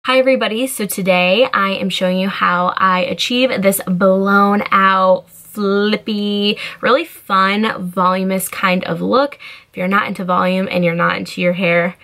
Hi everybody, so today I am showing you how I achieve this blown out, flippy, really fun, voluminous kind of look. If you're not into volume and you're not into your hair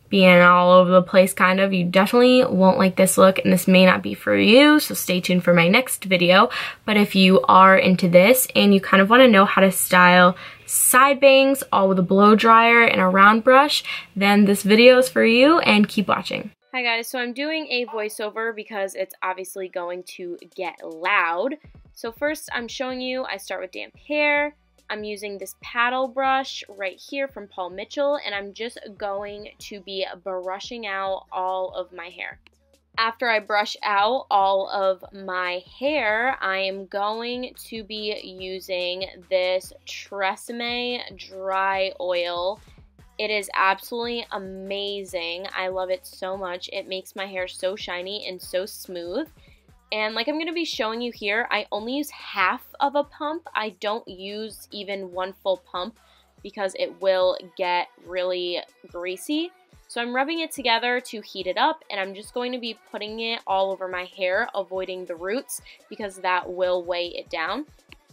being all over the place kind of, you definitely won't like this look, and this may not be for you, so stay tuned for my next video. But if you are into this and you kind of want to know how to style side bangs all with a blow dryer and a round brush, then this video is for you, and keep watching. Hi guys, so I'm doing a voiceover because it's obviously going to get loud. So first I'm showing you, I start with damp hair. I'm using this paddle brush right here from Paul Mitchell, and I'm just going to be brushing out all of my hair. After I brush out all of my hair, I am going to be using this Tresemme dry oil. It is absolutely amazing. I love it so much. It makes my hair so shiny and so smooth. And like I'm going to be showing you here, I only use half of a pump. I don't use even one full pump because it will get really greasy. So I'm rubbing it together to heat it up, and I'm just going to be putting it all over my hair, avoiding the roots because that will weigh it down.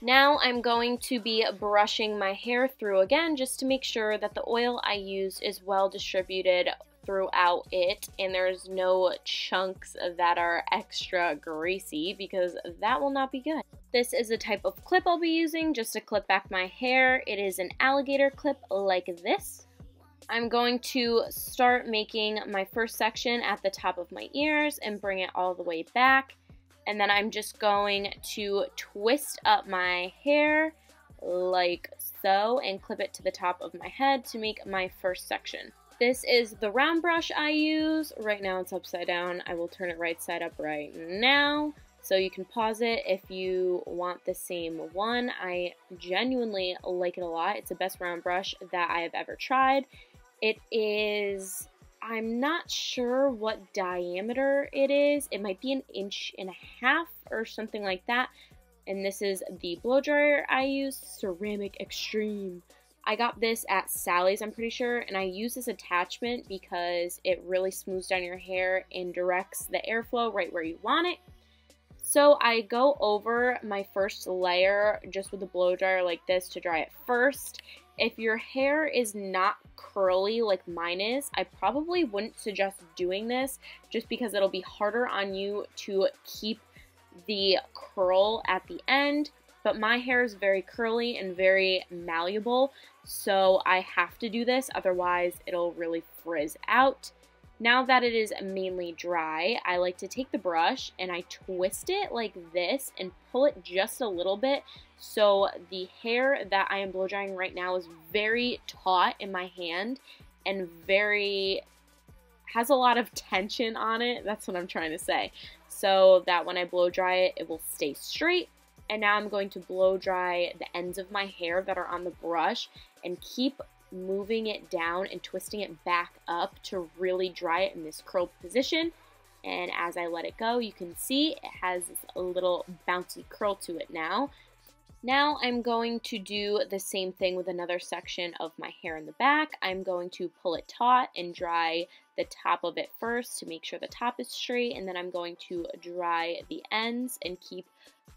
Now I'm going to be brushing my hair through again just to make sure that the oil I use is well distributed throughout it and there's no chunks that are extra greasy, because that will not be good. This is the type of clip I'll be using just to clip back my hair. It is an alligator clip like this. I'm going to start making my first section at the top of my ears and bring it all the way back. And then I'm just going to twist up my hair like so and clip it to the top of my head to make my first section. This is the round brush I use. Right now it's upside down. I will turn it right side up right now. So you can pause it if you want the same one. I genuinely like it a lot. It's the best round brush that I have ever tried. It is, I'm not sure what diameter it is. It might be 1.5 inches or something like that. And this is the blow dryer I use, Ceramic Extreme. I got this at Sally's, I'm pretty sure, and I use this attachment because it really smooths down your hair and directs the airflow right where you want it. So I go over my first layer just with a blow dryer like this to dry it first. If your hair is not curly like mine is, I probably wouldn't suggest doing this just because it'll be harder on you to keep the curl at the end. But my hair is very curly and very malleable, so I have to do this, otherwise it'll really frizz out. Now that it is mainly dry, I like to take the brush and I twist it like this and pull it just a little bit, so the hair that I am blow drying right now is very taut in my hand and has a lot of tension on it. That's what I'm trying to say. So that when I blow dry it, it will stay straight. And now I'm going to blow dry the ends of my hair that are on the brush and keep moving it down and twisting it back up to really dry it in this curled position. And as I let it go, you can see it has this little bouncy curl to it now. Now I'm going to do the same thing with another section of my hair in the back. I'm going to pull it taut and dry the top of it first to make sure the top is straight, and then I'm going to dry the ends and keep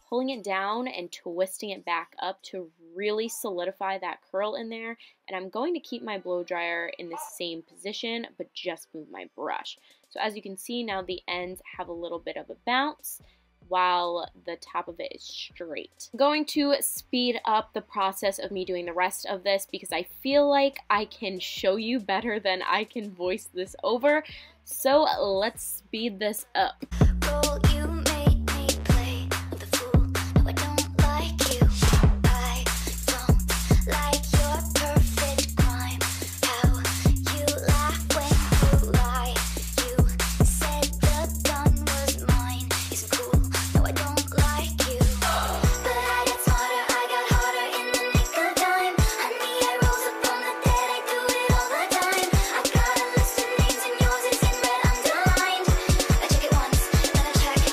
pulling it down and twisting it back up to really solidify that curl in there. And I'm going to keep my blow dryer in the same position, but just move my brush. So as you can see now, the ends have a little bit of a bounce while the top of it is straight. I'm going to speed up the process of me doing the rest of this because I feel like I can show you better than I can voice this over. So let's speed this up. Check it once, then I check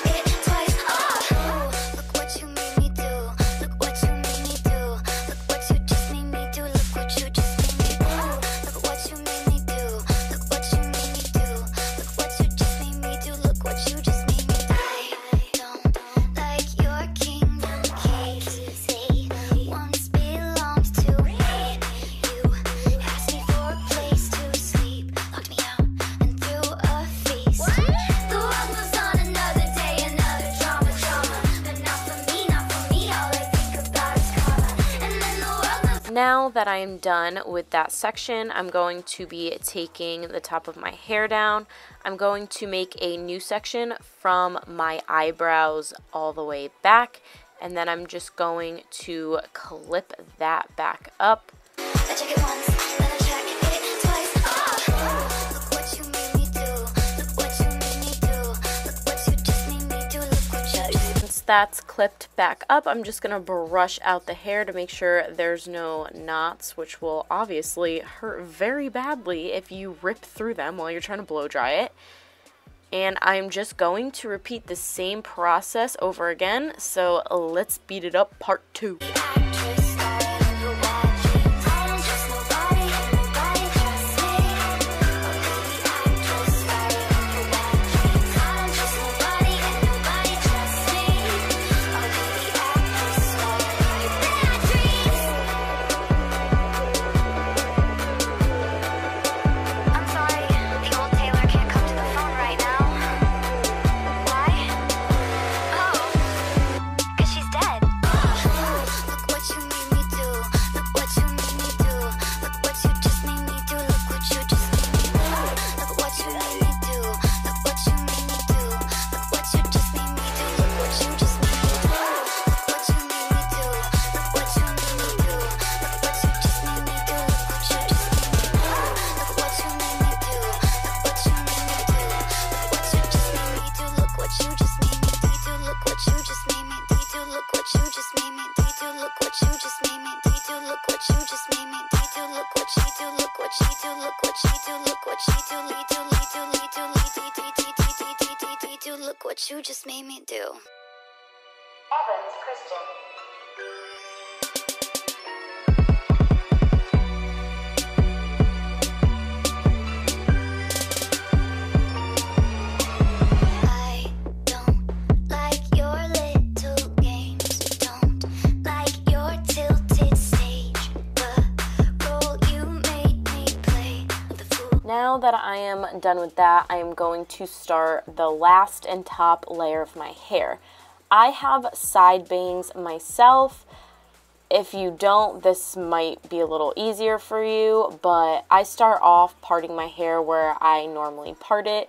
Now that I am done with that section, I'm going to be taking the top of my hair down. I'm going to make a new section from my eyebrows all the way back, and then I'm just going to clip that back up. That's clipped back up, I'm just going to brush out the hair to make sure there's no knots, which will obviously hurt very badly if you rip through them while you're trying to blow dry it. And I'm just going to repeat the same process over again, so let's beat it up, part 2. Look what you just made me do. Evans Kristen. I don't like your little games. Don't like your tilted stage. The role you made me play. The fool. Now that I am done with that, I am going to start the last and top layer of my hair. I have side bangs myself. If you don't, this might be a little easier for you, but I start off parting my hair where I normally part it.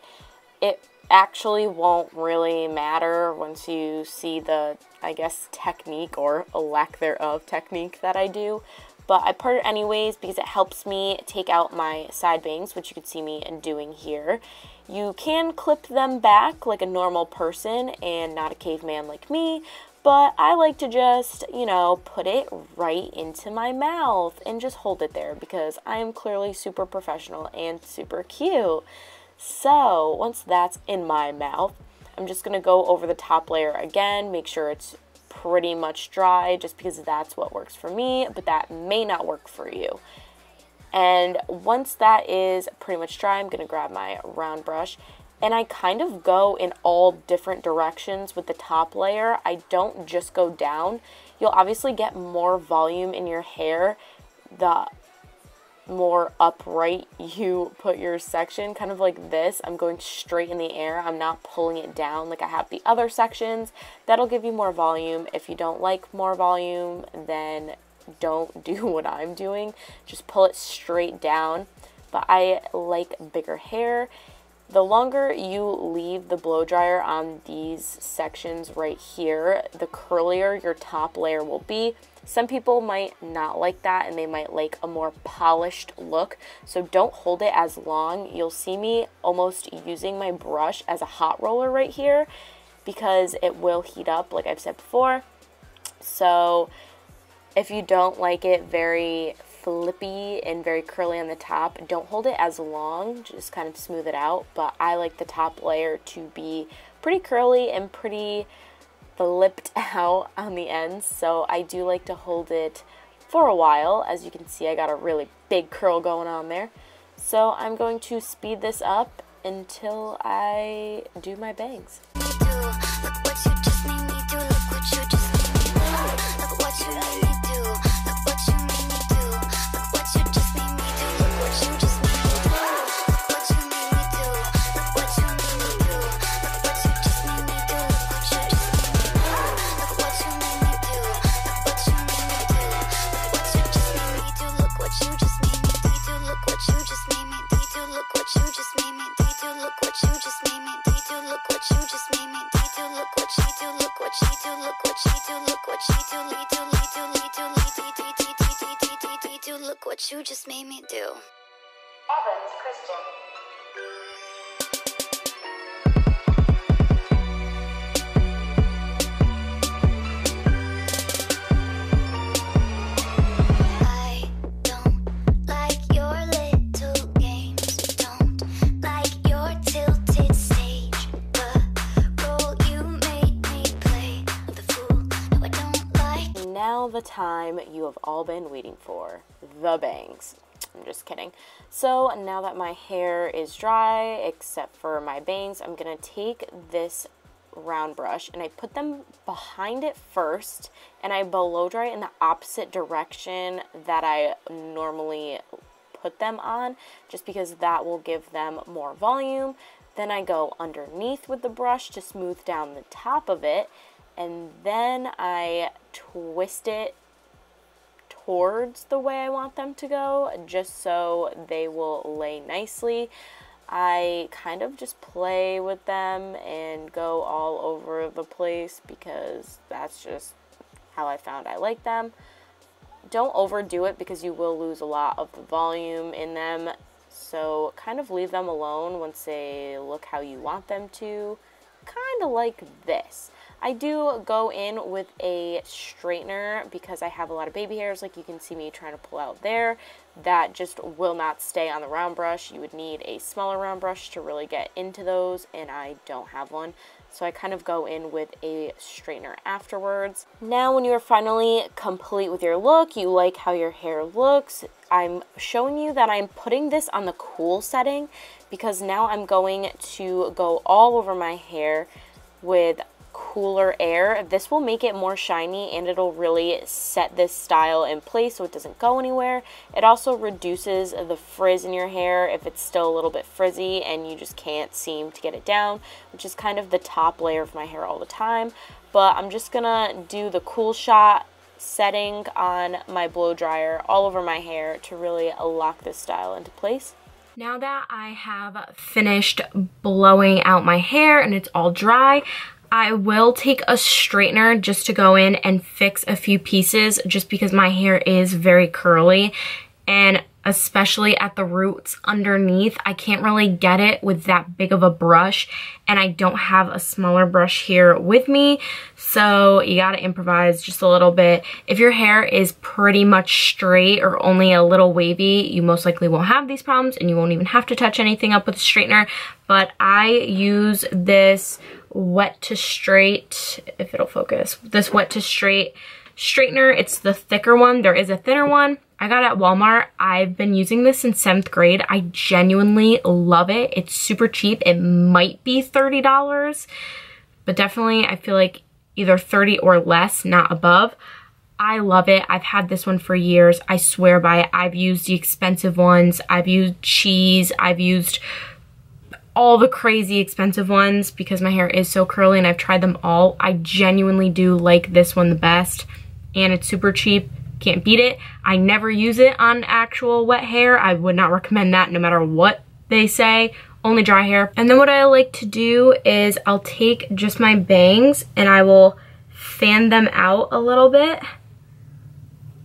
It actually won't really matter once you see the, I guess, technique or a lack thereof technique that I do. But I part it anyways because it helps me take out my side bangs, which you can see me doing here. You can clip them back like a normal person and not a caveman like me, but I like to just, you know, put it right into my mouth and just hold it there because I am clearly super professional and super cute. So once that's in my mouth, I'm just going to go over the top layer again, make sure it's pretty much dry just because that's what works for me, but that may not work for you. And once that is pretty much dry, I'm going to grab my round brush and I kind of go in all different directions with the top layer. I don't just go down. You'll obviously get more volume in your hair the more upright you put your section, kind of like this. I'm going straight in the air. I'm not pulling it down like I have the other sections. That'll give you more volume. If you don't like more volume, then don't do what I'm doing. Just pull it straight down. But I like bigger hair. The longer you leave the blow dryer on these sections right here, the curlier your top layer will be. Some people might not like that and they might like a more polished look. So don't hold it as long. You'll see me almost using my brush as a hot roller right here because it will heat up like I've said before. So if you don't like it very flippy and very curly on the top, don't hold it as long, just kind of smooth it out. But I like the top layer to be pretty curly and pretty flipped out on the ends, so I do like to hold it for a while. As you can see, I got a really big curl going on there, so I'm going to speed this up until I do my bangs. you just made me do. Evans, Kristen. I don't like your little games. Don't like your tilted stage. The role you made me play of the fool. No, I don't like. Now the time you have all been waiting for, the bangs. I'm just kidding. So now that my hair is dry, except for my bangs, I'm gonna take this round brush and I put them behind it first, and I blow dry in the opposite direction that I normally put them on, just because that will give them more volume. Then I go underneath with the brush to smooth down the top of it, and then I twist it towards the way I want them to go, just so they will lay nicely. I kind of just play with them and go all over the place because that's just how I found I like them. Don't overdo it because you will lose a lot of the volume in them, so kind of leave them alone once they look how you want them to, kind of like this. I do go in with a straightener because I have a lot of baby hairs, like you can see me trying to pull out there. That just will not stay on the round brush. You would need a smaller round brush to really get into those, and I don't have one. So I kind of go in with a straightener afterwards. Now when you are finally complete with your look, you like how your hair looks, I'm showing you that I'm putting this on the cool setting because now I'm going to go all over my hair with cooler air. This will make it more shiny and it'll really set this style in place so it doesn't go anywhere. It also reduces the frizz in your hair if it's still a little bit frizzy and you just can't seem to get it down, which is kind of the top layer of my hair all the time. But I'm just gonna do the cool shot setting on my blow dryer all over my hair to really lock this style into place. Now that I have finished blowing out my hair and it's all dry, I will take a straightener just to go in and fix a few pieces just because my hair is very curly, and especially at the roots underneath, I can't really get it with that big of a brush, and I don't have a smaller brush here with me, so you gotta improvise just a little bit. If your hair is pretty much straight or only a little wavy, you most likely won't have these problems and you won't even have to touch anything up with a straightener, but I use this wet to straight, if it'll focus, this wet to straight straightener. It's the thicker one. There is a thinner one. I got it at Walmart. I've been using this since 7th grade. I genuinely love it. It's super cheap. It might be $30, but definitely I feel like either 30 or less, not above. I love it. I've had this one for years. I swear by it. I've used the expensive ones. I've used cheese. I've used all the crazy expensive ones because my hair is so curly and I've tried them all. I genuinely do like this one the best, and it's super cheap. Can't beat it. I never use it on actual wet hair. I would not recommend that no matter what they say, only dry hair. And then what I like to do is I'll take just my bangs and I will fan them out a little bit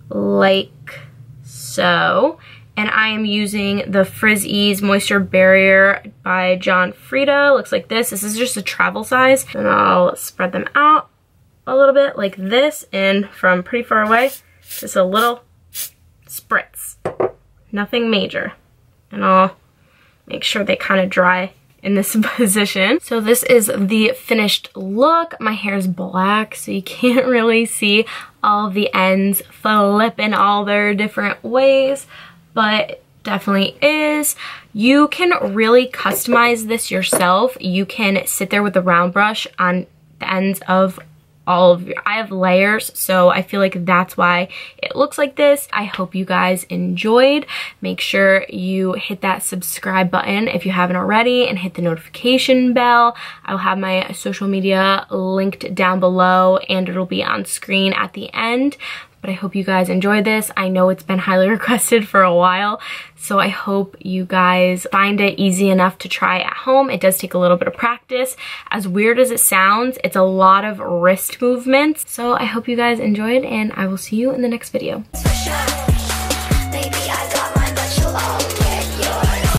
like so. And I am using the Frizz Ease Moisture Barrier by John Frieda. Looks like this. This is just a travel size. And I'll spread them out a little bit like this, and from pretty far away, just a little spritz. Nothing major. And I'll make sure they kind of dry in this position. So this is the finished look. My hair is black, so you can't really see all of the ends flipping all their different ways, but definitely is. You can really customize this yourself. You can sit there with the round brush on the ends of all of your, I have layers, so I feel like that's why it looks like this. I hope you guys enjoyed. Make sure you hit that subscribe button if you haven't already and hit the notification bell. I'll have my social media linked down below and it'll be on screen at the end. But I hope you guys enjoyed this. I know it's been highly requested for a while, so I hope you guys find it easy enough to try at home. It does take a little bit of practice. As weird as it sounds, it's a lot of wrist movements. So I hope you guys enjoyed, and I will see you in the next video.